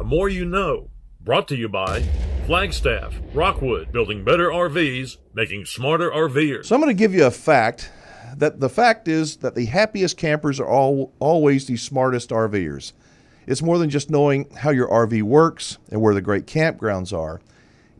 The More You Know. Brought to you by Flagstaff, Rockwood, building better RVs, making smarter RVers. So I'm going to give you a fact. The fact is that the happiest campers are always the smartest RVers. It's more than just knowing how your RV works and where the great campgrounds are.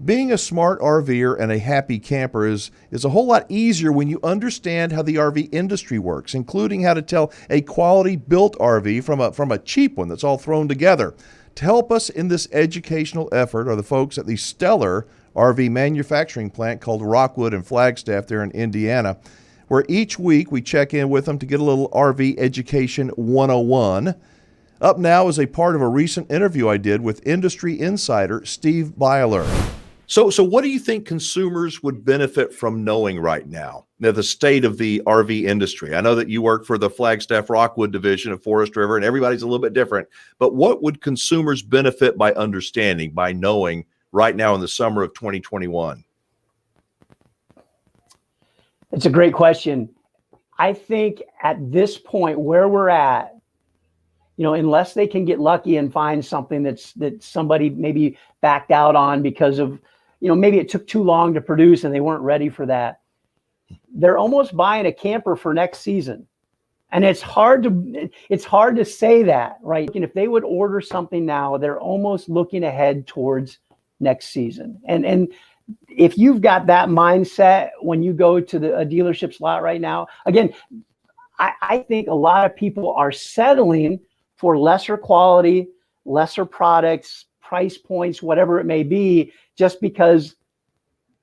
Being a smart RVer and a happy camper is a whole lot easier when you understand how the RV industry works, including how to tell a quality built RV from a cheap one that's all thrown together. To help us in this educational effort are the folks at the stellar RV manufacturing plant called Rockwood in Flagstaff there in Indiana, where each week we check in with them to get a little RV education 101. Up now is a part of a recent interview I did with industry insider Steve Byler. So what do you think consumers would benefit from knowing right now, the state of the RV industry? I know that you work for the Flagstaff Rockwood division of Forest River, and everybody's a little bit different. But what would consumers benefit by understanding, by knowing right now in the summer of 2021? It's a great question. I think at this point where we're at, unless they can get lucky and find something that somebody maybe backed out on because of, maybe it took too long to produce and they weren't ready for that. They're almost buying a camper for next season. And it's hard to say that, right? And if they would order something now, they're almost looking ahead towards next season. And if you've got that mindset when you go to a dealership lot right now, again, I think a lot of people are settling for lesser quality, lesser products, price points, whatever it may be, just because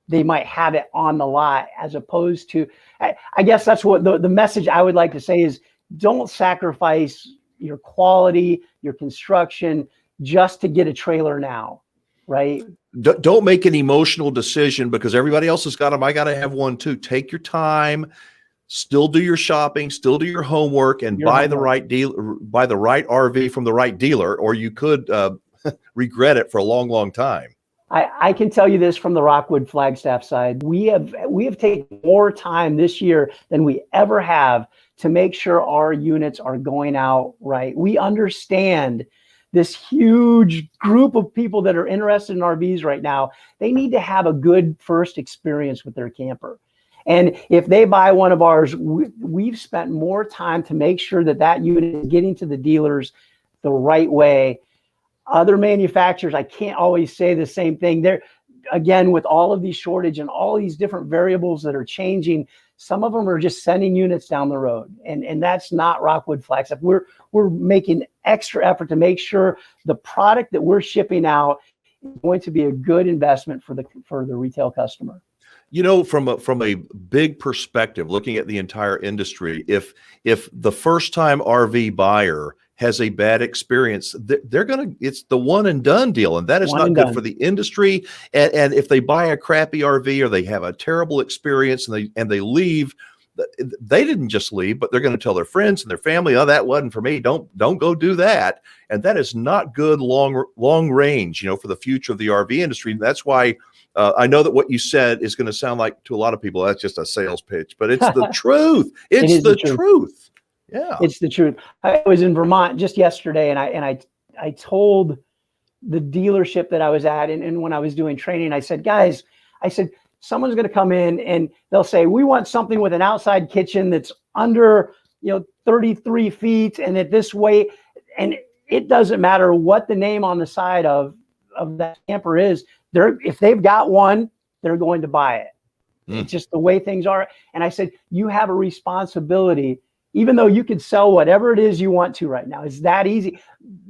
they might have it on the lot, as opposed to, I guess that's what the message I would like to say is, don't sacrifice your quality, your construction, just to get a trailer now, right? Don't make an emotional decision because everybody else has got them. I got to have one too. Take your time. Still do your shopping, still do your homework, and buy the right RV from the right dealer, or you could regret it for a long, long time. I can tell you this from the Rockwood Flagstaff side. We have taken more time this year than we ever have to make sure our units are going out right. We understand this huge group of people that are interested in RVs right now. They need to have a good first experience with their camper. And if they buy one of ours, we've spent more time to make sure that unit is getting to the dealers the right way. Other manufacturers, I can't always say the same thing. They're, again, with all of these shortage and all these different variables that are changing, some of them are just sending units down the road. And that's not Rockwood Flagstaff. We're making extra effort to make sure the product that we're shipping out is going to be a good investment for the retail customer. From a big perspective, looking at the entire industry, if the first time RV buyer has a bad experience, it's the one and done deal. And that is not good for the industry. And if they buy a crappy RV or they have a terrible experience and they leave, they didn't just leave, but they're going to tell their friends and their family, oh, that wasn't for me. Don't go do that. And that is not good long range, for the future of the RV industry. And that's why I know that what you said is going to sound like to a lot of people, that's just a sales pitch, but it's the truth. It's the truth. Yeah. It's the truth. I was in Vermont just yesterday and I told the dealership that I was at and when I was doing training, I said, guys, someone's going to come in and they'll say, we want something with an outside kitchen that's under, 33 feet and at this weight. And it doesn't matter what the name on the side of that camper is. If they've got one, they're going to buy it. It's just the way things are. And I said, you have a responsibility, even though you could sell whatever it is you want to right now. It's that easy.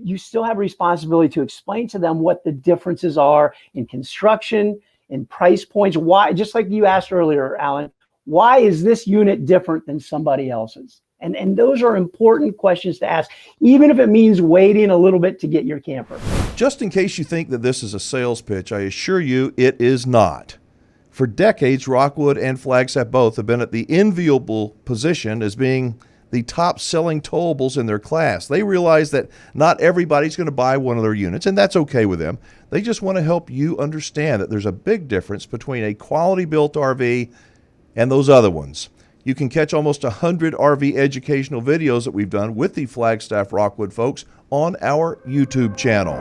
You still have a responsibility to explain to them what the differences are in construction, in price points. Why, just like you asked earlier, Alan, why is this unit different than somebody else's? And those are important questions to ask, even if it means waiting a little bit to get your camper. Just in case you think that this is a sales pitch, I assure you it is not. For decades, Rockwood and Flagstaff both have been at the enviable position as being the top selling towables in their class. They realize that not everybody's going to buy one of their units, and that's okay with them. They just want to help you understand that there's a big difference between a quality built RV and those other ones. You can catch almost 100 RV educational videos that we've done with the Flagstaff Rockwood folks on our YouTube channel.